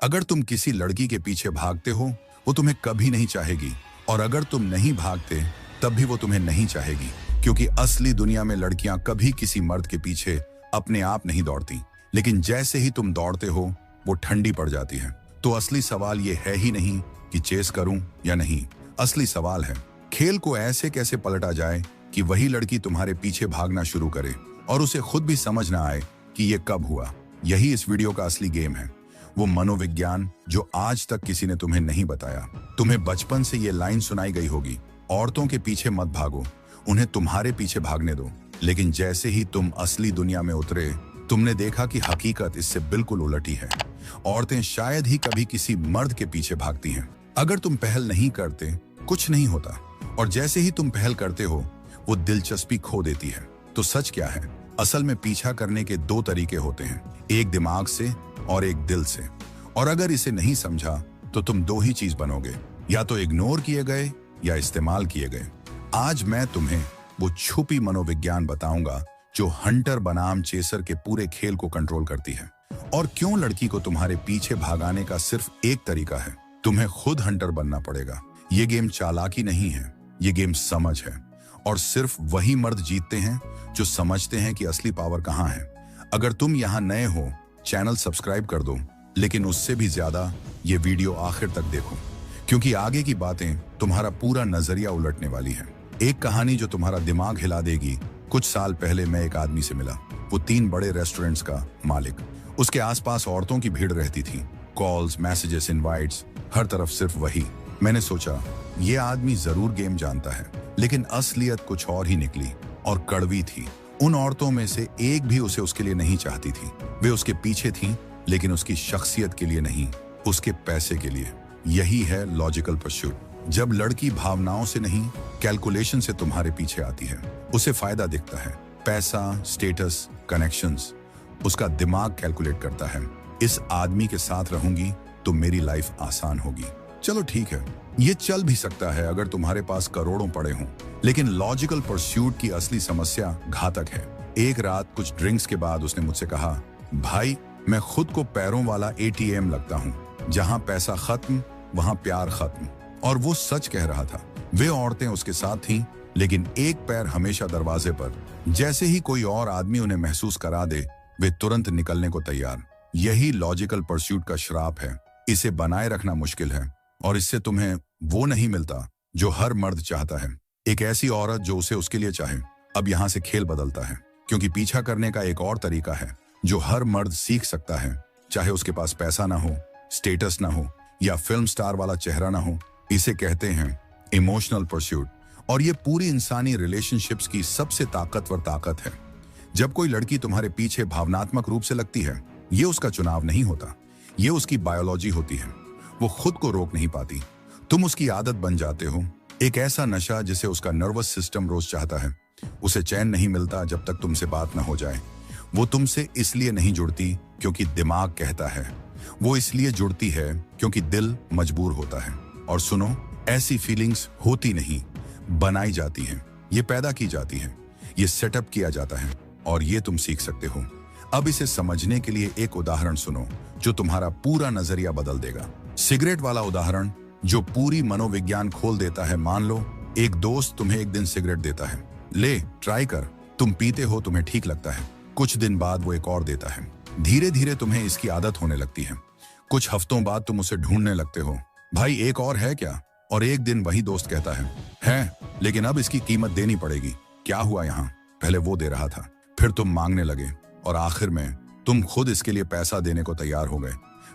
अगर तुम किसी लड़की के पीछे भागते हो, वो तुम्हें कभी नहीं चाहेगी, और अगर तुम नहीं भागते तब भी वो तुम्हें नहीं चाहेगी, क्योंकि असली दुनिया में लड़कियां कभी किसी मर्द के पीछे अपने आप नहीं दौड़ती, लेकिन जैसे ही तुम दौड़ते हो वो ठंडी पड़ जाती है। तो असली सवाल ये है ही नहीं कि चेस करूं या नहीं, असली सवाल है खेल को ऐसे कैसे पलटा जाए कि वही लड़की तुम्हारे पीछे भागना शुरू करे और उसे खुद भी समझ ना आए कि ये कब हुआ। यही इस वीडियो का असली गेम है, वो मनोविज्ञान जो आज तक किसी ने तुम्हें नहीं बताया। तुम्हें बचपन से ये लाइन सुनाई गई होगी, औरतों के पीछे मत भागो, उन्हें तुम्हारे पीछे भागने दो। लेकिन जैसे ही तुम असली दुनिया में उतरे, तुमने देखा कि हकीकत इससे बिल्कुल उलट ही है। औरतें शायद ही कभी किसी मर्द के पीछे भागती हैं। अगर तुम पहल नहीं करते कुछ नहीं होता, और जैसे ही तुम पहल करते हो वो दिलचस्पी खो देती है। तो सच क्या है? असल में पीछा करने के दो तरीके होते हैं, एक दिमाग से और एक दिल से। और अगर इसे नहीं समझा तो तुम दो ही चीज बनोगे, या तो इग्नोर किए गए या इस्तेमाल किए गए। आज मैं तुम्हें वो छुपी मनोविज्ञान बताऊंगा जो हंटर बनाम चेसर के पूरे खेल को कंट्रोल करती है, और क्यों लड़की को तुम्हारे पीछे भागाने का सिर्फ एक तरीका है, तुम्हें खुद हंटर बनना पड़ेगा। ये गेम चालाकी नहीं है, ये गेम समझ है, और सिर्फ वही मर्द जीतते हैं जो समझते हैं कि असली पावर कहाँ है। अगर तुम यहाँ नए हो, चैनल सब्सक्राइब कर दो, लेकिन उससे भी ज्यादा ये वीडियो आखिर तक देखो, क्योंकि आगे की बातें तुम्हारा पूरा नजरिया उलटने वाली है। एक कहानी जो तुम्हारा दिमाग हिला देगी। कुछ साल पहले मैं एक आदमी से मिला, वो 3 बड़े रेस्टोरेंट्स का मालिक। उसके आसपास औरतों की भीड़ रहती थी, कॉल्स, मैसेजेस, इनवाइट्स, हर तरफ सिर्फ वही। मैंने सोचा ये आदमी जरूर गेम जानता है, लेकिन असलियत कुछ और ही निकली, और कड़वी थी। उन औरतों में से एक भी उसे उसके लिए नहीं चाहती थी। वे उसके पीछे थीं, लेकिन उसकी शख्सियत के लिए नहीं, उसके पैसे के लिए। यही है लॉजिकल परस्यूट। जब लड़की भावनाओं से नहीं, कैलकुलेशन से तुम्हारे पीछे आती है, उसे फायदा दिखता है, पैसा, स्टेटस, कनेक्शंस। उसका दिमाग कैलकुलेट करता है, इस आदमी के साथ रहूंगी तो मेरी लाइफ आसान होगी। चलो ठीक है, ये चल भी सकता है अगर तुम्हारे पास करोड़ों पड़े हों, लेकिन लॉजिकल परस्यूट की असली समस्या घातक है। एक रात कुछ ड्रिंक्स के बाद उसने मुझसे कहा, भाई मैं खुद को पैरों वाला ATM लगता हूँ, जहाँ पैसा खत्म वहाँ प्यार खत्म। और वो सच कह रहा था। वे औरतें उसके साथ थीं, लेकिन एक पैर हमेशा दरवाजे पर। जैसे ही कोई और आदमी उन्हें महसूस करा दे, वे तुरंत निकलने को तैयार। यही लॉजिकल परस्यूट का श्राप है। इसे बनाए रखना मुश्किल है, और इससे तुम्हें वो नहीं मिलता जो हर मर्द चाहता है, एक ऐसी औरत जो उसे उसके लिए चाहे। अब यहाँ से खेल बदलता है, क्योंकि पीछा करने का एक और तरीका है जो हर मर्द सीख सकता है, चाहे उसके पास पैसा ना हो, स्टेटस ना हो, या फिल्म स्टार वाला चेहरा ना हो। इसे कहते हैं इमोशनल परस्यूट, और ये पूरी इंसानी रिलेशनशिप्स की सबसे ताकतवर ताकत है। जब कोई लड़की तुम्हारे पीछे भावनात्मक रूप से लगती है, ये उसका चुनाव नहीं होता, ये उसकी बायोलॉजी होती है। वो खुद को रोक नहीं पाती, तुम उसकी आदत बन जाते हो, एक ऐसा नशा जिसे उसका नर्वस सिस्टम रोज चाहता है। उसे चैन नहीं मिलता जब तक तुमसे बात ना हो जाए। वो तुमसे इसलिए नहीं जुड़ती क्योंकि दिमाग कहता है, वो इसलिए जुड़ती है क्योंकि दिल मजबूर होता है। और सुनो, ऐसी फीलिंग्स होती नहीं, बनाई जाती हैं, ये पैदा की जाती हैं, ये सेटअप किया जाता है, और ये तुम सीख सकते हो। अब इसे समझने के लिए एक उदाहरण सुनो जो तुम्हारा पूरा नजरिया बदल देगा। सिगरेट वाला उदाहरण जो पूरी मनोविज्ञान खोल देता है। मान लो एक दोस्त तुम्हें एक दिन सिगरेट देता है, ले ट्राई कर। तुम पीते हो, तुम्हें ठीक लगता है। कुछ दिन बाद वो एक और देता है, धीरे धीरे तुम्हें इसकी आदत होने लगती है। कुछ हफ्तों बाद तुम उसे ढूंढने लगते हो, भाई एक और है क्या? और एक दिन वही दोस्त कहता है, लेकिन अब इसकी कीमत देनी पड़ेगी। क्या हुआ यहाँ? पहले वो दे रहा था, फिर तुम मांगने लगे, और आखिर में तुम खुद इसके लिए पैसा देने को तैयार हो गए।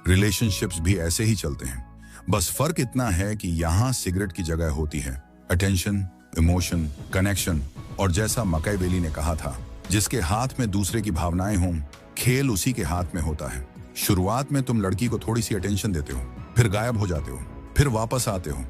रिलेशनशिप्स भी ऐसे ही चलते हैं, बस फर्क इतना है कि यहाँ सिगरेट की जगह होती है अटेंशन, इमोशन, कनेक्शन। और जैसा मकैवेली ने कहा था, जिसके हाथ में दूसरे की भावनाएं हों, खेल उसी के हाथ में होता है। शुरुआत में तुम लड़की को थोड़ी सी अटेंशन देते हो, फिर गायब हो जाते हो, फिर वापस आते हो,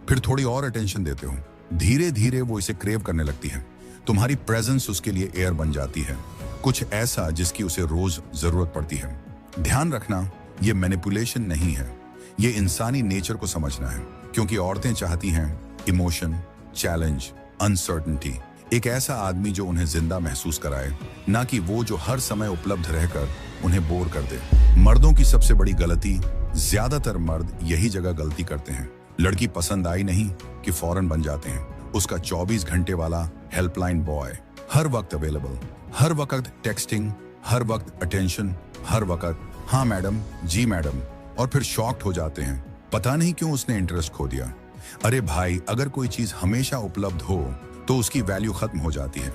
फिर थोड़ी और अटेंशन देते हो। धीरे धीरे वो इसे क्रेव करने लगती है। तुम्हारी प्रेजेंस उसके लिए एयर बन जाती है, कुछ ऐसा जिसकी उसे रोज जरूरत पड़ती है। ध्यान रखना, ये मैनिपुलेशन नहीं है, ये इंसानी नेचर को समझना है, क्योंकि औरतें चाहती हैं इमोशन, चैलेंज, अनसर्टेनिटी। एक ऐसा आदमी जो उन्हें जिंदा महसूस कराए, ना कि वो जो हर समय उपलब्ध रहकर उन्हें बोर कर दे। मर्दों की सबसे बड़ी गलती ज्यादातर मर्द यही जगह गलती करते हैं। लड़की पसंद आई नहीं कि फौरन बन जाते हैं उसका 24 घंटे वाला हेल्पलाइन बॉय, हर वक्त अवेलेबल, हर वक्त टेक्सटिंग, हर वक्त अटेंशन, हर वक्त हाँ मैडम, जी मैडम, और फिर शॉक्ड हो जाते हैं, पता नहीं क्यों उसने इंटरेस्ट खो दिया। अरे भाई, अगर कोई चीज हमेशा उपलब्ध हो तो उसकी वैल्यू खत्म हो जाती है।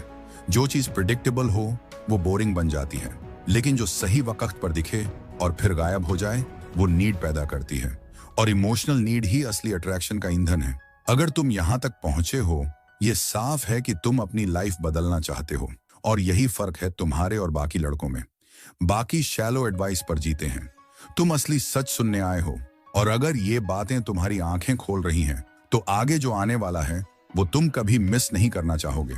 जो चीज प्रिडिक्टेबल हो वो बोरिंग बन जाती है, लेकिन जो सही वक्त पर दिखे और फिर गायब हो जाए वो नीड पैदा करती है। और इमोशनल नीड ही असली अट्रैक्शन का ईंधन है। अगर तुम यहां तक पहुंचे हो, ये साफ है कि तुम अपनी लाइफ बदलना चाहते हो, और यही फर्क है तुम्हारे और बाकी लड़कों में। बाकी शैलो एडवाइस पर जीते हैं, तुम असली सच सुनने आए हो। और अगर ये बातें तुम्हारी आंखें खोल रही हैं, तो आगे जो आने वाला है वो तुम कभी मिस नहीं करना चाहोगे।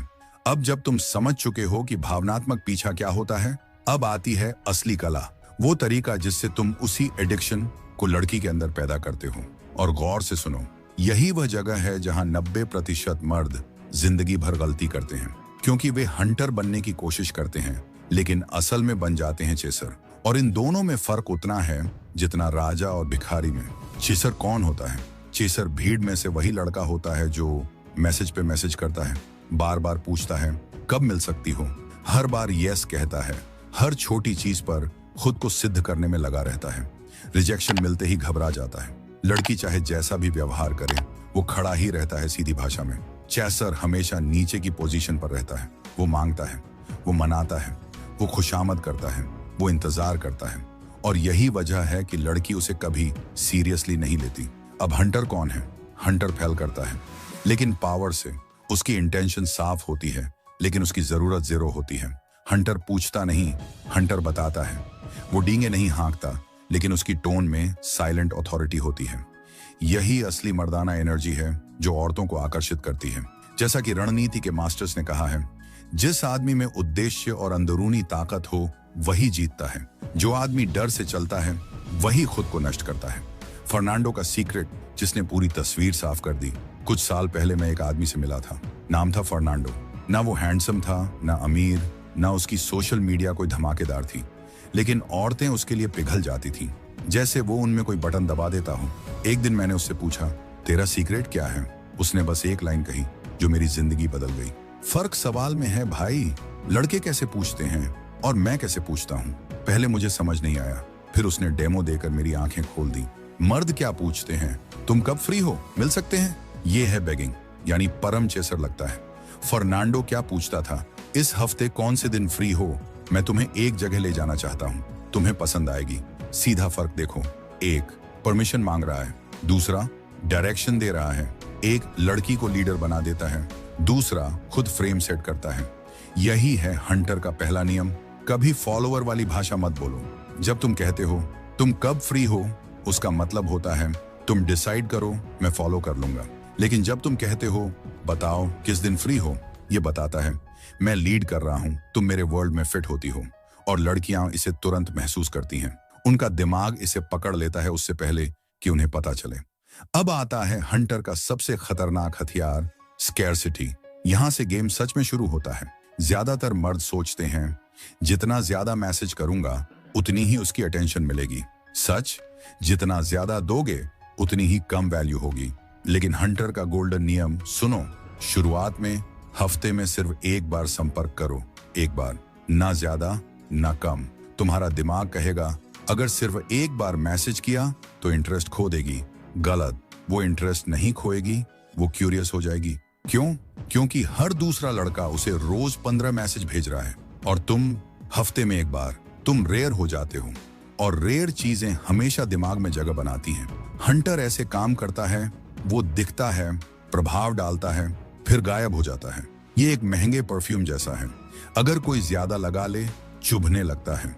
अब जब तुम समझ चुके हो कि भावनात्मक पीछा क्या होता है, अब आती है असली कला, वो तरीका जिससे तुम उसी एडिक्शन को लड़की के अंदर पैदा करते हो। और गौर से सुनो, यही वह जगह है जहां 90% मर्द जिंदगी भर गलती करते हैं, क्योंकि वे हंटर बनने की कोशिश करते हैं लेकिन असल में बन जाते हैं चेसर। और इन दोनों में फर्क उतना है जितना राजा और भिखारी में। चेसर कौन होता है? चेसर भीड़ में से वही लड़का होता है जो मैसेज पे मैसेज करता है, बार बार पूछता है कब मिल सकती हो, हर बार यस कहता है, हर छोटी चीज पर खुद को सिद्ध करने में लगा रहता है, रिजेक्शन मिलते ही घबरा जाता है। लड़की चाहे जैसा भी व्यवहार करे वो खड़ा ही रहता है सीधी भाषा में। चेसर हमेशा नीचे की पोजीशन पर रहता है। वो मांगता है, वो मनाता है, वो खुशामद करता है, वो इंतजार करता है। और यही वजह है कि लड़की उसे कभी सीरियसली नहीं लेती। अब हंटर कौन है? हंटर फैल करता है लेकिन पावर से। उसकी इंटेंशन साफ होती है लेकिन उसकी जरूरत जीरो होती है। हंटर पूछता नहीं, हंटर बताता है। वो डींगे नहीं हाँकता लेकिन उसकी टोन में साइलेंट अथॉरिटी होती है। यही असली मर्दाना एनर्जी है जो औरतों को आकर्षित करती है। जैसा कि रणनीति के मास्टर्स ने कहा है, जिस आदमी में उद्देश्य और अंदरूनी ताकत हो वही जीतता है। जो आदमी डर से चलता है वही खुद को नष्ट करता है। फर्नांडो का सीक्रेट जिसने पूरी तस्वीर साफ कर दी। कुछ साल पहले मैं एक आदमी से मिला था, नाम था फर्नांडो। ना वो हैंडसम था, ना अमीर, ना उसकी सोशल मीडिया कोई धमाकेदार थी, लेकिन औरतें उसके लिए पिघल जाती थी जैसे वो उनमें कोई बटन दबा देता हो। एक दिन मैंने उससे पूछा, तेरा सीक्रेट क्या है? उसने बस एक लाइन कही जो मेरी जिंदगी बदल गई। फर्क सवाल में है भाई। लड़के कैसे पूछते हैं और मैं कैसे पूछता हूँ। पहले मुझे समझ नहीं आया, फिर उसने डेमो देकर मेरी आंखें खोल दी। मर्द क्या पूछते हैं? तुम कब फ्री हो, मिल सकते हैं? ये है बेगिंग, यानी परम चेसर लगता है। फर्नांडो क्या पूछता था? इस हफ्ते कौन से दिन फ्री हो, मैं तुम्हें एक जगह ले जाना चाहता हूँ, तुम्हें पसंद आएगी। सीधा फर्क देखो, एक परमिशन मांग रहा है, दूसरा डायरेक्शन दे रहा है। एक लड़की को लीडर बना देता है, दूसरा खुद फ्रेम सेट करता है। यही है हंटर का पहला नियम, कभी फॉलोअर वाली भाषा मत बोलो। जब तुम कहते हो तुम कब फ्री हो, उसका मतलब होता है तुम डिसाइड करो, मैं फॉलो कर लूंगा। लेकिन जब तुम कहते हो बताओ किस दिन फ्री हो, ये बताता है मैं लीड कर रहा हूं, तुम मेरे वर्ल्ड में फिट होती हो। और लड़कियां इसे तुरंत महसूस करती हैं। उनका दिमाग इसे पकड़ लेता है उससे पहले कि उन्हें पता चले। अब आता है हंटर का सबसे खतरनाक हथियार, स्कैरसिटी। यहां से गेम सच में शुरू होता है। ज्यादातर मर्द सोचते हैं जितना ज्यादा मैसेज करूंगा उतनी ही उसकी अटेंशन मिलेगी। सच, जितना ज्यादा दोगे उतनी ही कम वैल्यू होगी। लेकिन हंटर का गोल्डन नियम सुनो, शुरुआत में हफ्ते में सिर्फ एक बार संपर्क करो, एक बार, ना ज्यादा ना कम। तुम्हारा दिमाग कहेगा अगर सिर्फ एक बार मैसेज किया तो इंटरेस्ट खो देगी। गलत, वो इंटरेस्ट नहीं खोएगी, वो क्यूरियस हो जाएगी। क्यों? क्योंकि हर दूसरा लड़का उसे रोज 15 मैसेज भेज रहा है और तुम हफ्ते में एक बार। तुम रेयर हो जाते हो और रेयर चीजें हमेशा दिमाग में जगह बनाती हैं। हंटर ऐसे काम करता है, वो दिखता है, प्रभाव डालता है, फिर गायब हो जाता है। ये एक महंगे परफ्यूम जैसा है, अगर कोई ज्यादा लगा ले चुभने लगता है,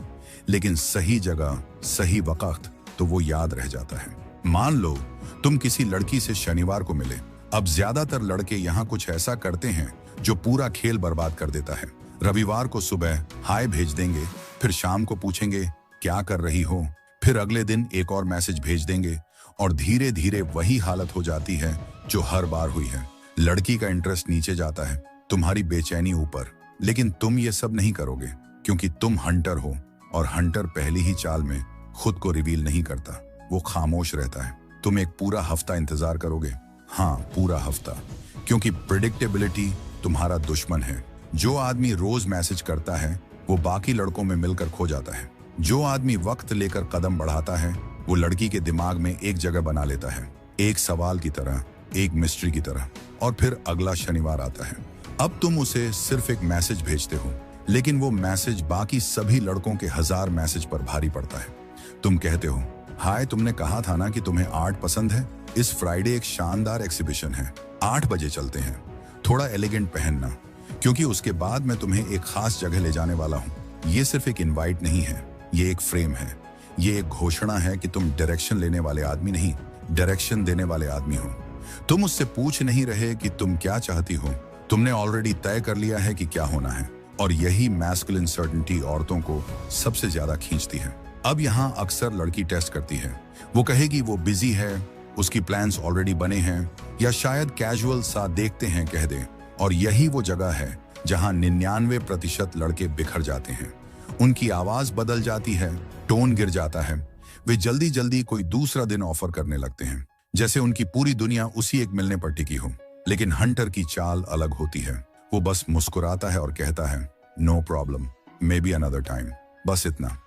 लेकिन सही जगह सही वक्त तो वो याद रह जाता है। मान लो तुम किसी लड़की से शनिवार को मिले। अब ज्यादातर लड़के यहाँ कुछ ऐसा करते हैं जो पूरा खेल बर्बाद कर देता है। रविवार को सुबह हाय भेज देंगे, फिर शाम को पूछेंगे क्या कर रही हो, फिर अगले दिन एक और मैसेज भेज देंगे और धीरे धीरे वही हालत हो जाती है जो हर बार हुई है। लड़की का इंटरेस्ट नीचे जाता है, तुम्हारी बेचैनी ऊपर। लेकिन तुम ये सब नहीं करोगे क्योंकि तुम हंटर हो और हंटर पहली ही चाल में खुद को रिवील नहीं करता। वो खामोश रहता है। तुम एक पूरा हफ्ता इंतजार करोगे? हाँ, पूरा हफ्ता, क्योंकि प्रिडिक्टेबिलिटी तुम्हारा दुश्मन है। जो आदमी रोज मैसेज करता है वो बाकी लड़कों में मिलकर खो जाता है। जो आदमी वक्त लेकर कदम बढ़ाता है वो लड़की के दिमाग में एक जगह बना लेता है, एक सवाल की तरह, एक मिस्ट्री की तरह। और फिर अगला शनिवार आता है। अब तुम उसे सिर्फ एक मैसेज भेजते हो, लेकिन वो मैसेज बाकी सभी लड़कों के 1000 मैसेज पर भारी पड़ता है। तुम कहते हो, हाय, तुमने कहा था ना कि तुम्हें आर्ट पसंद है। इस फ्राइडे एक शानदार एग्जीबिशन है, 8 बजे चलते हैं। थोड़ा एलिगेंट पहनना, क्योंकि उसके बाद मैं तुम्हें एक खास जगह ले जाने वाला हूँ। ये सिर्फ एक इनवाइट नहीं है, ये एक फ्रेम है। ये एक घोषणा है कि तुम डायरेक्शन लेने वाले आदमी नहीं, डायरेक्शन देने वाले आदमी हो। तुम उससे पूछ नहीं रहे कि तुम क्या चाहती हो, तुमने ऑलरेडी तय कर लिया है कि क्या होना है। और यही मैस्कुलिन सर्टेनिटी औरतों को सबसे ज्यादा खींचती है। अब यहाँ अक्सर लड़की टेस्ट करती है। वो कहेगी वो बिजी है, उसकी प्लान्स ऑलरेडी बने हैं, या शायद कैजुअल सा देखते हैं कह दे। और यही वो जगह है जहाँ 99% लड़के बिखर जाते हैं। उनकी आवाज बदल जाती है, टोन गिर जाता है। वे जल्दी जल्दी कोई दूसरा दिन ऑफर करने लगते हैं, जैसे उनकी पूरी दुनिया उसी एक मिलने पर टिकी हो। लेकिन हंटर की चाल अलग होती है। वो बस मुस्कुराता है और कहता है, no problem, maybe another time. बस इतना,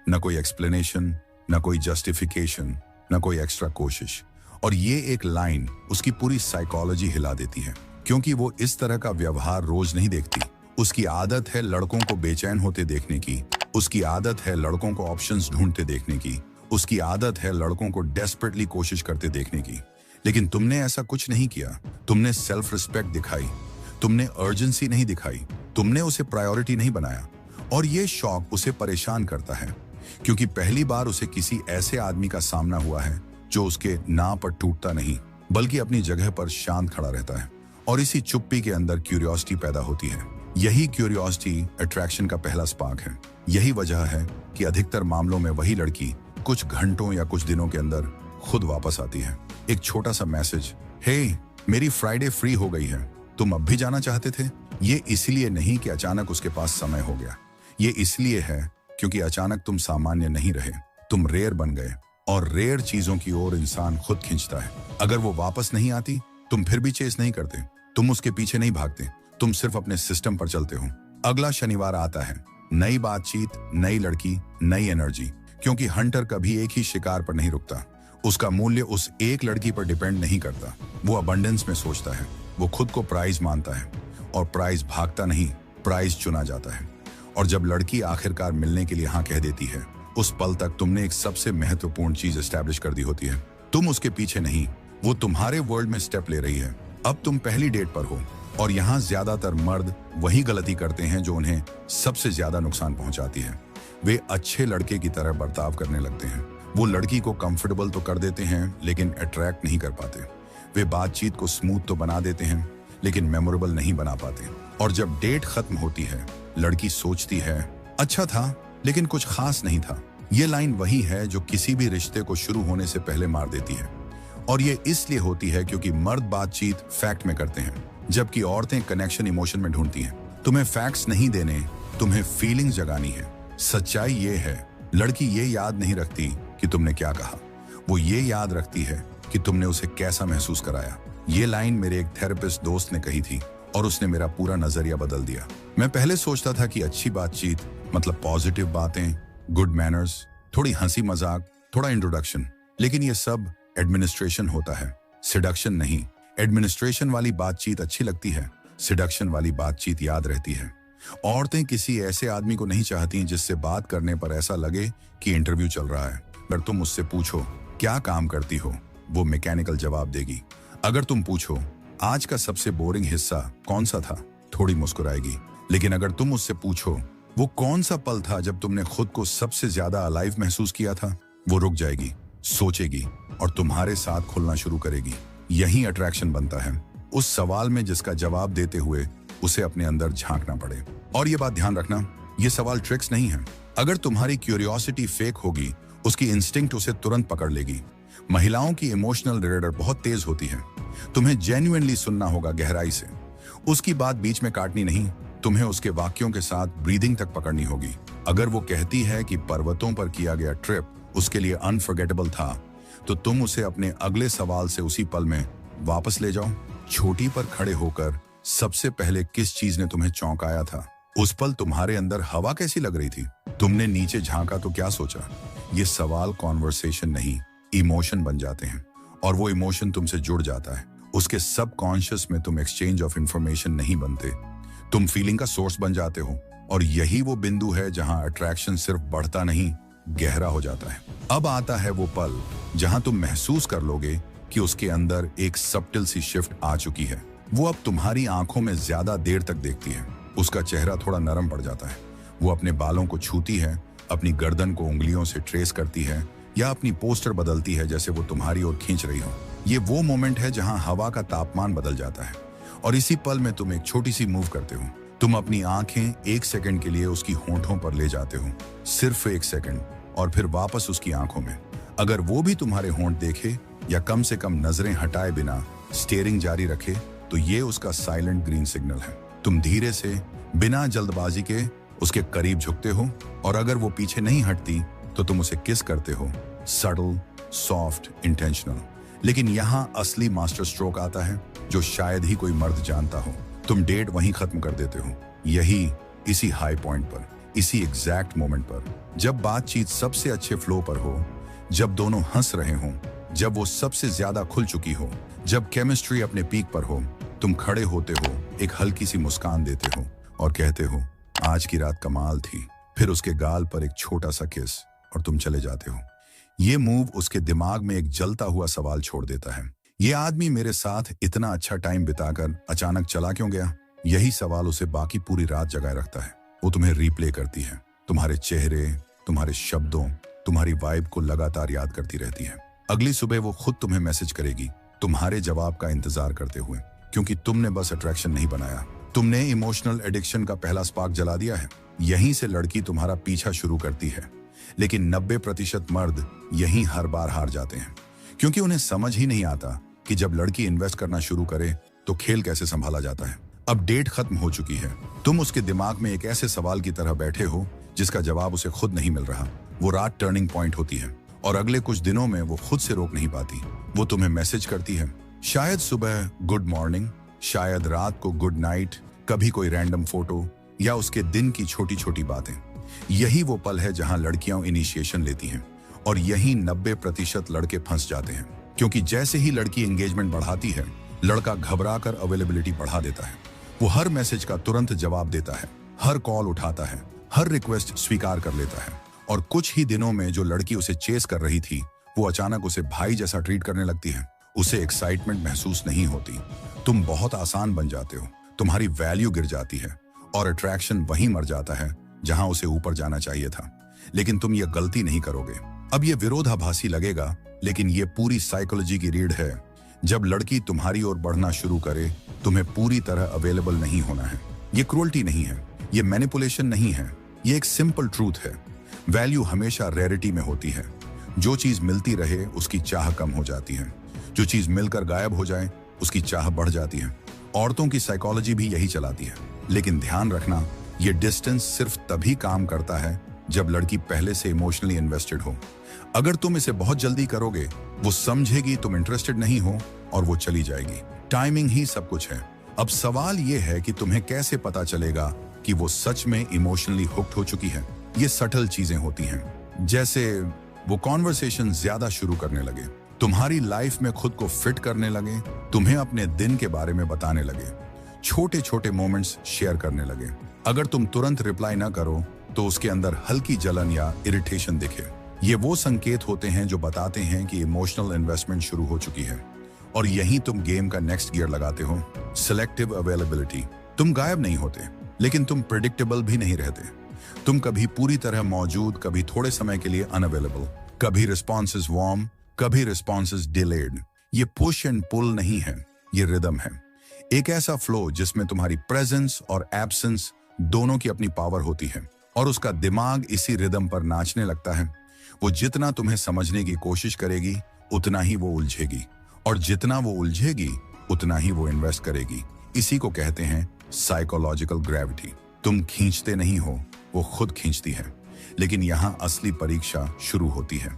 न कोई एक्सप्लेनेशन, न कोई जस्टिफिकेशन, न कोई एक्स्ट्रा कोशिश। और ये एक लाइन उसकी पूरी साइकोलॉजी हिला देती है, क्योंकि वो इस तरह का व्यवहार रोज नहीं देखती। उसकी आदत है लड़कों को बेचैन होते देखने की, उसकी आदत है लड़कों को ऑप्शंस ढूंढते देखने की, उसकी आदत है लड़कों को डेस्परेटली कोशिश करते देखने की। लेकिन तुमने ऐसा कुछ नहीं किया। तुमने सेल्फ रिस्पेक्ट दिखाई, तुमने अर्जेंसी नहीं दिखाई, तुमने उसे प्रायोरिटी नहीं बनाया। और ये शौक उसे परेशान करता है, क्योंकि पहली बार उसे किसी ऐसे आदमी का सामना हुआ है जो उसके ना पर टूटता नहीं, बल्कि अपनी जगह पर शांत खड़ा रहता है। और इसी चुप्पी के अंदर क्यूरियोसिटी पैदा होती है। यही क्यूरियोसिटी अट्रैक्शन का पहला स्पार्क है। यही वजह है कि अधिकतर मामलों में वही लड़की कुछ घंटों या कुछ दिनों के अंदर खुद वापस आती है। एक छोटा सा मैसेज, हे, मेरी फ्राइडे फ्री हो गई है, तुम अब भी जाना चाहते थे? ये इसलिए नहीं कि अचानक उसके पास समय हो गया, ये इसलिए है क्योंकि अचानक तुम सामान्य नहीं रहे, तुम रेयर बन गए। और रेयर चीजों की ओर इंसान खुद खींचता है। अगर वो वापस नहीं आती, तुम फिर भी चेस नहीं करते, तुम उसके पीछे नहीं भागते, तुम सिर्फ अपने सिस्टम पर चलते हो। अगला शनिवार आता है, नई बातचीत, नई लड़की, नई एनर्जी। क्योंकि हंटर कभी एक ही शिकार पर नहीं रुकता। उसका मूल्य उस एक लड़की पर डिपेंड नहीं करता। वो अबंडेंस में सोचता है, वो खुद को प्राइज मानता है। और प्राइज भागता नहीं, प्राइज चुना जाता है। और जब लड़की आखिरकार मिलने के लिए हाँ कह देती है, उस पल तक तुमने एक सबसे महत्वपूर्ण चीज एस्टैब्लिश कर दी होती है। तुम उसके पीछे नहीं, वो तुम्हारे वर्ल्ड में स्टेप ले रही है। अब तुम पहली डेट पर हो, और यहाँ ज्यादातर मर्द वही गलती करते हैं जो उन्हें सबसे ज्यादा नुकसान पहुंचाती है। वे अच्छे लड़के की तरह बर्ताव करने लगते हैं। वो लड़की को कंफर्टेबल तो कर देते हैं, लेकिन अट्रैक्ट नहीं कर पाते। वे बातचीत को स्मूथ तो बना देते हैं, लेकिन मेमोरेबल नहीं बना पाते। और जब डेट खत्म होती है, लड़की सोचती है, अच्छा था लेकिन कुछ खास नहीं था। ये लाइन वही है जो किसी भी रिश्ते को शुरू होने से पहले मार देती है। और ये इसलिए होती है क्योंकि मर्द बातचीत फैक्ट में करते हैं, जबकि औरतें कनेक्शन इमोशन में ढूंढती हैं। तुम्हें फैक्ट्स नहीं देने, तुम्हें फीलिंग्स जगानी है। सच्चाई ये है, लड़की ये याद नहीं रखती कि तुमने क्या कहा, वो ये याद रखती है कि तुमने उसे कैसा महसूस कराया। ये लाइन मेरे एक थेरेपिस्ट दोस्त ने कही थी, और उसने मेरा पूरा नजरिया बदल दिया। मैं पहले सोचता था कि अच्छी बातचीत मतलब पॉजिटिव बातें, गुड मैनर्स, थोड़ी हंसी मजाक, थोड़ा इंट्रोडक्शन। लेकिन ये सब एडमिनिस्ट्रेशन होता है, सिडक्शन नहीं। एडमिनिस्ट्रेशन वाली बातचीत अच्छी लगती है, सिडक्शन वाली बातचीत याद रहती है। औरतें किसी ऐसे आदमी को नहीं चाहती जिससे बात करने पर ऐसा लगे कि इंटरव्यू चल रहा है। अगर तुम उससे पूछो क्या काम करती हो, वो मैकेनिकल जवाब देगी। अगर तुम पूछो आज का सबसे बोरिंग हिस्सा कौन सा था, थोड़ी मुस्कुराएगी। लेकिन अगर तुम उससे पूछो वो कौन सा पल था जब तुमने खुद को सबसे ज्यादा अलाइव महसूस किया था, वो रुक जाएगी, सोचेगी और तुम्हारे साथ खुलना शुरू करेगी। यही अट्रैक्शन बनता है, उस सवाल में जिसका जवाब देते हुए उसे अपने अंदर झांकना पड़े। और ये बात ध्यान रखना, ये सवाल ट्रिक्स नहीं है। अगर तुम्हारी क्यूरियोसिटी फेक होगी, उसकी इंस्टिंक्ट उसे तुरंत पकड़ लेगी। महिलाओं की इमोशनल रेडर बहुत तेज होती है। तुम्हें जेन्युइनली सुनना होगा गहराई से। उसकी बात बीच में काटनी नहीं, तुम्हें उसके वाक्यों के साथ ब्रीदिंग तक पकड़नी होगी। अगर वो कहती है कि पर्वतों पर किया गया ट्रिप उसके लिए अनफॉरगेटेबल था, तो तुम उसे अपने अगले सवाल से उसी पल में वापस ले जाओ। छोटी पर खड़े होकर सबसे पहले किस चीज ने तुम्हें चौंकाया था? उस पल तुम्हारे अंदर हवा कैसी लग रही थी? तुमने नीचे झांका तो क्या सोचा? ये सवाल कॉन्वर्सेशन नहीं, इमोशन बन जाते हैं, और वो इमोशन तुमसे जुड़ जाता है। उसके सबकॉन्शियस में तुम एक्सचेंज ऑफ इंफॉर्मेशन नहीं बनते, तुम फीलिंग का सोर्स बन जाते हो। और यही वो बिंदु है जहां अट्रैक्शन सिर्फ बढ़ता नहीं, गहरा हो जाता है। अब आता है वो पल जहां तुम महसूस कर लोगे कि उसके अंदर एक सब्टिल सी शिफ्ट आ चुकी है। वो अब तुम्हारी आंखों में ज्यादा देर तक देखती है। उसका चेहरा थोड़ा नरम पड़ जाता है। वो अपने बालों को छूती है, अपनी गर्दन को उंगलियों से ट्रेस करती है, या अपनी पोस्टर बदलती है जैसे वो तुम्हारी ओर खींच रही हो। ये वो मोमेंट है जहां हवा का तापमान बदल जाता है, और इसी पल में तुम एक छोटी सी मूव करते हो। तुम अपनी आंखें 1 सेकंड के लिए उसकी होंठों पर ले जाते हो, सिर्फ 1 सेकंड, और फिर वापस उसकी आंखों में। अगर वो भी तुम्हारे होंठ देखे, या कम से कम नजरें हटाए बिना स्टेयरिंग जारी रखे, तो ये उसका साइलेंट ग्रीन सिग्नल है। तुम धीरे से, बिना जल्दबाजी के उसके करीब झुकते हो, और अगर वो पीछे नहीं हटती तो तुम उसे किस करते हो, सटल, सॉफ्ट, इंटेंशनल। लेकिन यहाँ असली मास्टर स्ट्रोक आता है, जो शायद ही कोई मर्द जानता हो। तुम डेट वहीं खत्म कर देते हो, यही इसी हाई पॉइंट पर, इसी एग्जैक्ट मोमेंट पर, जब बातचीत सबसे अच्छे फ्लो पर हो, जब दोनों हंस रहे हों, जब वो सबसे ज्यादा खुल चुकी हो, जब केमिस्ट्री अपने पीक पर हो। तुम खड़े होते हो, एक हल्की सी मुस्कान देते हो, और कहते हो, आज की रात कमाल थी। फिर उसके गाल पर एक छोटा सा किस, और तुम चले जाते हो। ये मूव उसके दिमाग में एक जलता हुआ सवाल छोड़ देता है, ये आदमी मेरे साथ इतना अच्छा टाइम बिताकर अचानक चला क्यों गया? यही सवाल उसे बाकी पूरी रात जगाए रखता है। वो तुम्हें रिप्ले करती है, तुम्हारे चेहरे, तुम्हारे शब्दों, तुम्हारी वाइब को लगातार याद करती रहती है। अगली सुबह वो खुद तुम्हें मैसेज करेगी, तुम्हारे जवाब का इंतजार करते हुए, क्योंकि तुमने बस अट्रैक्शन नहीं बनाया, तुमने इमोशनल एडिक्शन का पहला स्पार्क जला दिया है। यहीं से लड़की तुम्हारा पीछा शुरू करती है, लेकिन 90% मर्द यहीं हर बार हार जाते हैं, क्योंकि उन्हें समझ ही नहीं आता कि जब लड़की इन्वेस्ट करना शुरू करे तो खेल कैसे संभाला जाता है। अब डेट खत्म हो चुकी है, तुम उसके दिमाग में एक ऐसे सवाल की तरह बैठे हो जिसका जवाब उसे खुद नहीं मिल रहा। वो रात टर्निंग पॉइंट होती है, और अगले कुछ दिनों में वो खुद से रोक नहीं पाती। वो तुम्हें मैसेज करती है, शायद सुबह गुड मॉर्निंग, शायद रात को गुड नाइट, कभी कोई रैंडम फोटो, या उसके दिन की छोटी छोटी बातें। यही वो पल है जहां लड़कियां इनिशिएशन लेती हैं, और यही 90% लड़के फंस जाते हैं, क्योंकि जैसे ही लड़की एंगेजमेंट बढ़ाती है, लड़का घबराकर अवेलेबिलिटी बढ़ा देता है। वो हर मैसेज का तुरंत जवाब देता है, हर कॉल उठाता है, हर रिक्वेस्ट स्वीकार कर लेता है, और कुछ ही दिनों में जो लड़की उसे चेस कर रही थी, वो अचानक उसे भाई जैसा ट्रीट करने लगती है। उसे एक्साइटमेंट महसूस नहीं होती, तुम बहुत आसान बन जाते हो, तुम्हारी वैल्यू गिर जाती है, और अट्रैक्शन वहीं मर जाता है जहां उसे ऊपर जाना चाहिए था। लेकिन तुम ये गलती नहीं करोगे। अब ये विरोधाभासी लगेगा, लेकिन ये पूरी साइकोलॉजी की रीढ़ है। जब लड़की तुम्हारी ओर बढ़ना शुरू करे, तुम्हें पूरी तरह अवेलेबल नहीं होना है। ये क्रूअल्टी नहीं है, ये मैनिपुलेशन नहीं है, ये एक सिंपल ट्रूथ है। वैल्यू हमेशा रेयरिटी में होती है। जो चीज मिलती रहे उसकी चाह कम हो जाती है, जो चीज मिलकर गायब हो जाए उसकी चाह बढ़ जाती है। औरतों की साइकोलॉजी भी यही चलाती है। लेकिन ध्यान रखना, ये डिस्टेंस सिर्फ तभी काम करता है जब लड़की पहले से इमोशनली इन्वेस्टेड हो। अगर तुम इसे बहुत जल्दी करोगे, वो समझेगी तुम इंटरेस्टेड नहीं हो और वो चली जाएगी। टाइमिंग ही सब कुछ है। अब सवाल ये है कि तुम्हें कैसे पता चलेगा कि वो सच में इमोशनली हुक्ड हो चुकी है। ये सटल चीजें होती हैं, जैसे वो कॉन्वर्सेशन ज्यादा शुरू करने लगे, तुम्हारी लाइफ में खुद को फिट करने लगे, तुम्हें अपने दिन के बारे में बताने लगे, छोटे छोटे मोमेंट्स शेयर करने लगे। अगर तुम तुरंत रिप्लाई ना करो तो उसके अंदर हल्की जलन या इरिटेशन दिखे, ये वो संकेत होते हैं जो बताते हैं कि इमोशनल इन्वेस्टमेंट शुरू हो चुकी है। और यहीं तुम गेम का नेक्स्ट गियर लगाते हो, सिलेक्टिव अवेलेबिलिटी। तुम गायब नहीं होते, लेकिन तुम प्रेडिक्टेबल भी नहीं रहते। तुम कभी पूरी तरह मौजूद, कभी थोड़े समय के लिए अनअवेलेबल, कभी रिस्पॉन्सेज वार्म, कभी रिस्पॉन्सेज डिलेड। ये पुश एंड पुल नहीं है, ये रिदम है। एक ऐसा फ्लो जिसमें तुम्हारी प्रेजेंस और एब्सेंस दोनों की अपनी पावर होती है, और उसका दिमाग इसी रिदम पर नाचने लगता है। वो जितना तुम्हें समझने की कोशिश करेगी, उतना ही वो उलझेगी, और जितना वो उलझेगी, उतना ही वो इन्वेस्ट करेगी। इसी को कहते हैं साइकोलॉजिकल ग्रेविटी। तुम खींचते नहीं हो, वो खुद खींचती है। लेकिन यहाँ असली परीक्षा शुरू होती है,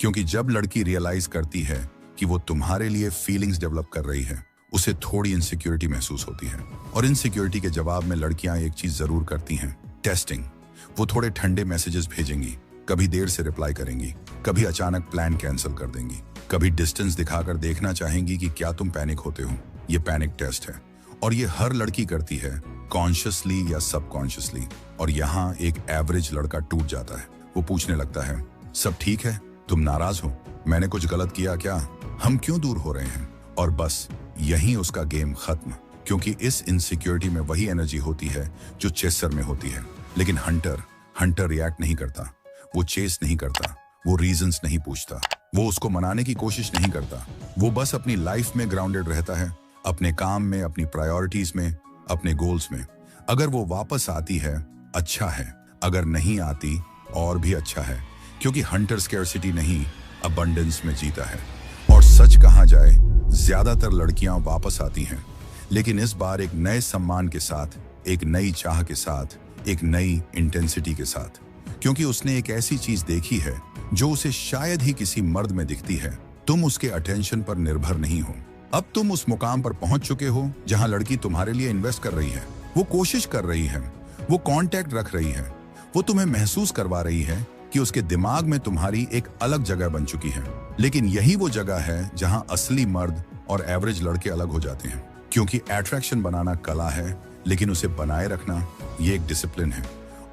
क्योंकि जब लड़की रियलाइज करती है कि वो तुम्हारे लिए फीलिंग्स डेवलप कर रही है, उसे थोड़ी इनसिक्योरिटी महसूस होती है। और इनसिक्योरिटी के जवाब में लड़कियां एक चीज जरूर करती हैं, टेस्टिंग। वो थोड़े ठंडे मैसेजेस भेजेंगी, कभी देर से रिप्लाई करेंगी, कभी अचानक प्लान कैंसिल कर देंगी, कभी डिस्टेंस दिखाकर देखना चाहेंगी कि क्या तुम पैनिक होते हो। ये पैनिक टेस्ट है और ये हर लड़की करती है, कॉन्शियसली या सबकॉन्शियसली। और यहाँ एक एवरेज लड़का टूट जाता है। वो पूछने लगता है, सब ठीक है? तुम नाराज हो? मैंने कुछ गलत किया क्या? हम क्यों दूर हो रहे हैं? और बस यहीं उसका गेम खत्म, क्योंकि इस इनसिक्योरिटी में वही एनर्जी होती है जो चेसर में होती है। लेकिन हंटर रिएक्ट नहीं करता, वो चेस नहीं करता, वो रीजंस नहीं पूछता, वो उसको मनाने की कोशिश नहीं करता। वो बस अपनी लाइफ में ग्राउंडेड रहता है, अपने काम में, अपनी प्रायोरिटीज में, अपने गोल्स में। अगर वो वापस आती है, अच्छा है। अगर नहीं आती, और भी अच्छा है, क्योंकि हंटर स्कैरसिटी नहीं, अबंडेंस में जीता है। और सच कहा जाए, ज्यादातर लड़कियां वापस आती हैं, लेकिन इस बार एक नए सम्मान के साथ, एक नई चाह के साथ, एक नई इंटेंसिटी के साथ, क्योंकि उसने एक ऐसी चीज देखी है जो उसे शायद ही किसी मर्द में दिखती है। तुम उसके अटेंशन पर निर्भर नहीं हो। अब तुम उस मुकाम पर पहुंच चुके हो जहां लड़की तुम्हारे लिए इन्वेस्ट कर रही है, वो कोशिश कर रही है, वो कांटेक्ट रख रही है, वो तुम्हें महसूस करवा रही है कि उसके दिमाग में तुम्हारी एक अलग जगह बन चुकी है। लेकिन यही वो जगह है जहां असली मर्द और एवरेज लड़के अलग हो जाते हैं, क्योंकि अट्रैक्शन बनाना कला है, लेकिन उसे बनाए रखना ये एक डिसिप्लिन है।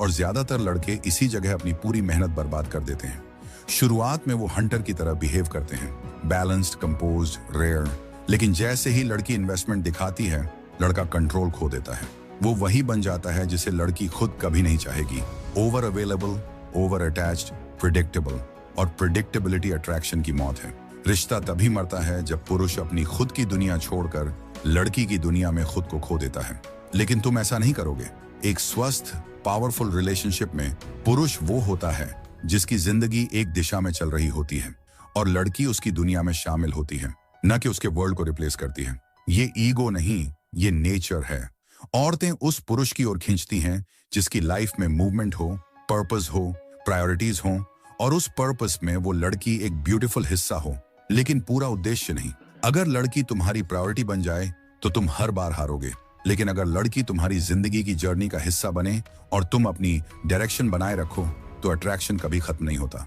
और ज्यादातर लड़के इसी जगह अपनी पूरी मेहनत बर्बाद कर देते हैं। शुरुआत में वो हंटर की तरह बिहेव करते हैं, बैलेंस्ड, कंपोज्ड, रेयर। लेकिन जैसे ही लड़की इन्वेस्टमेंट दिखाती है, लड़का कंट्रोल खो देता है। वो वही बन जाता है जिसे लड़की खुद कभी नहीं चाहेगी। Over available, over attached, predictable. और प्रिडिक्टेबिलिटी अट्रैक्शन की मौत है। रिश्ता तभी मरता है जब पुरुष अपनी खुद की दुनिया छोड़कर लड़की की दुनिया में खुद को खो देता है। लेकिन तुम ऐसा नहीं करोगे। एक स्वस्थ, पावरफुल रिलेशनशिप में पुरुष वो होता है जिसकी जिंदगी एक दिशा में चल रही होती है और लड़की उसकी दुनिया में शामिल होती है, न कि उसके वर्ल्ड को रिप्लेस करती है। ये ईगो नहीं, ये नेचर है। औरतें उस पुरुष की ओर खींचती हैं जिसकी लाइफ में मूवमेंट हो, पर्पस हो, प्रायोरिटीज हो, और उस पर्पस में वो लड़की एक ब्यूटीफुल हिस्सा हो, लेकिन पूरा उद्देश्य नहीं। अगर लड़की तुम्हारी प्रायोरिटी बन जाए तो तुम हर बार हारोगे, लेकिन अगर लड़की तुम्हारी जिंदगी की जर्नी का हिस्सा बने और तुम अपनी डायरेक्शन बनाए रखो, तो अट्रैक्शन कभी खत्म नहीं होता।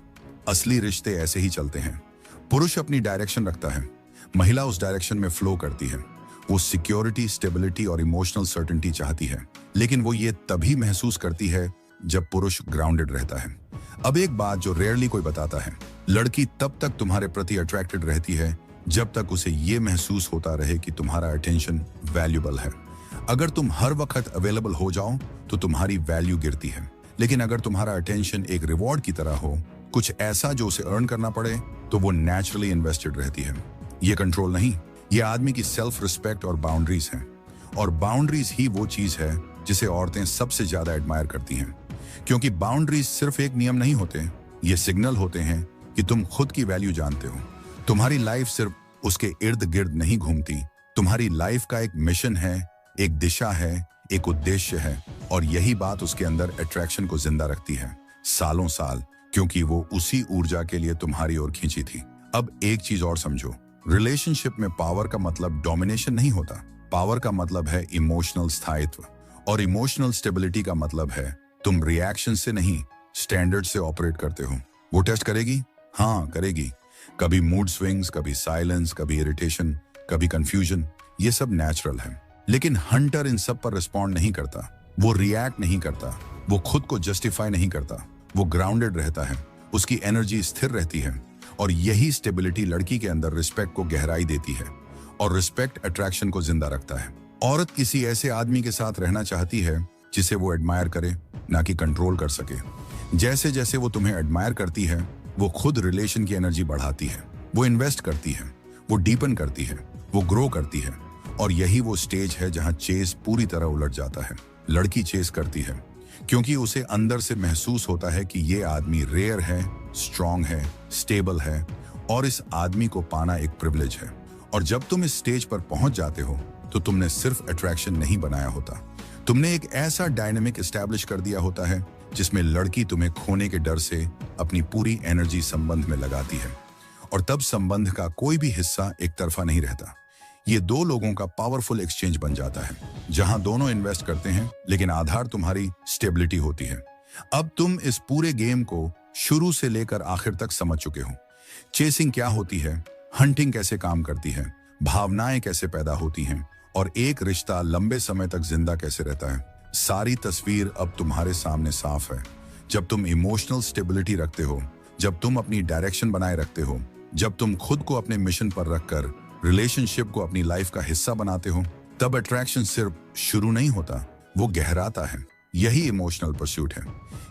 असली रिश्ते ऐसे ही चलते हैं। पुरुष अपनी डायरेक्शन रखता है, महिला उस डायरेक्शन में फ्लो करती है। वो सिक्योरिटी, स्टेबिलिटी और इमोशनल सर्टेनिटी चाहती है, लेकिन वो ये तभी महसूस करती है जब पुरुष ग्राउंडेड रहता है। अब एक बात जो रेयरली कोई बताता है, लड़की तब तक तुम्हारे प्रति अट्रैक्टेड रहती है जब तक उसे ये महसूस होता रहे कि तुम्हारा अटेंशन वैल्यूबल है। अगर तुम हर वक्त अवेलेबल हो जाओ तो तुम्हारी वैल्यू गिरती है, लेकिन अगर तुम्हारा अटेंशन एक रिवॉर्ड की तरह हो, कुछ ऐसा जो उसे अर्न करना पड़े, तो वो नेचुरली इन्वेस्टेड रहती है। ये कंट्रोल नहीं, ये आदमी की सेल्फ रिस्पेक्ट और बाउंड्रीज हैं। और बाउंड्रीज ही वो चीज है जिसे औरतें सबसे ज्यादा एडमायर करती हैं, क्योंकि बाउंड्रीज सिर्फ एक नियम नहीं होते, ये सिग्नल होते हैं कि तुम खुद की वैल्यू जानते हो। तुम्हारी लाइफ सिर्फ उसके इर्द गिर्द नहीं घूमती, तुम्हारी लाइफ का एक मिशन है, एक दिशा है, एक उद्देश्य है, और यही बात उसके अंदर अट्रैक्शन को जिंदा रखती है सालों साल, क्योंकि वो उसी ऊर्जा के लिए तुम्हारी ओर खींची थी। अब एक चीज और समझो, रिलेशनशिप में पावर का मतलब डोमिनेशन नहीं होता। पावर का मतलब है इमोशनल स्थायित्व, और इमोशनल स्टेबिलिटी का मतलब है तुम रिएक्शन से नहीं, स्टैंडर्ड से ऑपरेट करते हो। वो टेस्ट करेगी, हाँ करेगी। कभी मूड स्विंग्स, कभी साइलेंस, कभी इरिटेशन, कभी कंफ्यूजन, ये सब नेचुरल है। लेकिन हंटर इन सब पर रिस्पॉन्ड नहीं करता, वो रिएक्ट नहीं करता, वो खुद को जस्टिफाई नहीं करता, वो ग्राउंडेड रहता है, उसकी एनर्जी स्थिर रहती है। और यही स्टेबिलिटी लड़की के अंदर रिस्पेक्ट को गहराई देती है, और रिस्पेक्ट अट्रैक्शन को जिंदा रखता है। औरत किसी ऐसे आदमी के साथ रहना चाहती है जिसे वो एडमायर करे, ना कि कंट्रोल कर सके। जैसे जैसे वो तुम्हें एडमायर करती है, वो खुद रिलेशन की एनर्जी बढ़ाती है, वो इन्वेस्ट करती है, वो डीपन करती है, वो ग्रो करती है। और यही वो स्टेज है जहां चेस पूरी तरह उलट जाता है। लड़की चेस करती है क्योंकि उसे अंदर से महसूस होता है कि ये आदमी रेयर है, स्ट्रांग है, स्टेबल है, और इस आदमी को पाना एक प्रिविलेज है। और जब तुम इस स्टेज पर पहुंच जाते हो तो तुमने सिर्फ अट्रैक्शन नहीं बनाया होता, तुमने एक ऐसा डायनेमिक एस्टैब्लिश कर दिया होता है जिसमें लड़की तुम्हें खोने के डर से अपनी पूरी एनर्जी संबंध में लगाती है और तब संबंध का कोई भी हिस्सा एक तरफा नहीं रहता। ये दो लोगों का पावरफुल एक्सचेंज बन जाता है जहां दोनों इन्वेस्ट करते हैं लेकिन आधार तुम्हारी स्टेबिलिटी होती है। अब तुम इस पूरे गेम को शुरू से लेकर आखिर तक समझ चुके हो। चेसिंग क्या होती है, हंटिंग कैसे काम करती है, भावनाएं कैसे पैदा होती हैं और एक रिश्ता लंबे समय तक जिंदा कैसे रहता है। सारी तस्वीर अब तुम्हारे सामने साफ है। जब तुम इमोशनल स्टेबिलिटी रखते हो, जब तुम अपनी डायरेक्शन बनाए रखते हो, जब तुम खुद को अपने मिशन पर रखकर रिलेशनशिप को अपनी लाइफ का हिस्सा बनाते हो, तब अट्रैक्शन सिर्फ शुरू नहीं होता, वो गहराता है। यही इमोशनल परस्यूट है।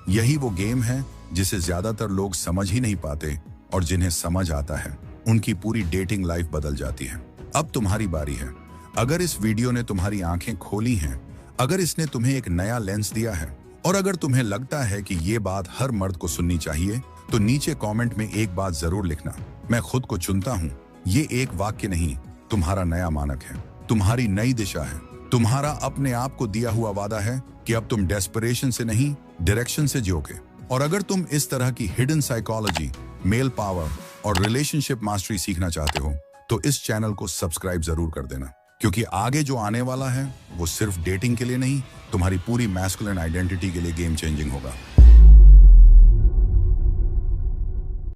यही वो गेम है जिसे ज्यादातर लोग समझ ही नहीं पाते और जिन्हें समझ आता है उनकी पूरी डेटिंग लाइफ बदल जाती है। अब तुम्हारी बारी है। अगर इस वीडियो ने तुम्हारी आंखें खोली हैं, अगर इसने तुम्हें एक नया लेंस दिया है और अगर तुम्हें लगता है कि ये बात हर मर्द को सुननी चाहिए, तो नीचे कमेंट में एक बात जरूर लिखना, मैं खुद को चुनता हूँ। ये एक वाक्य नहीं, तुम्हारा नया मानक है, तुम्हारी नई दिशा है, तुम्हारा अपने आप को दिया हुआ वादा है कि अब तुम डेस्परेशन से नहीं, डायरेक्शन से जियोगे। और अगर तुम इस तरह की हिडन साइकोलॉजी, मेल पावर और रिलेशनशिप मास्टरी सीखना चाहते हो, तो इस चैनल को सब्सक्राइब जरूर कर देना, क्योंकि आगे जो आने वाला है वो सिर्फ डेटिंग के लिए नहीं, तुम्हारी पूरी मैस्कुलिन आइडेंटिटी के लिए गेम चेंजिंग होगा।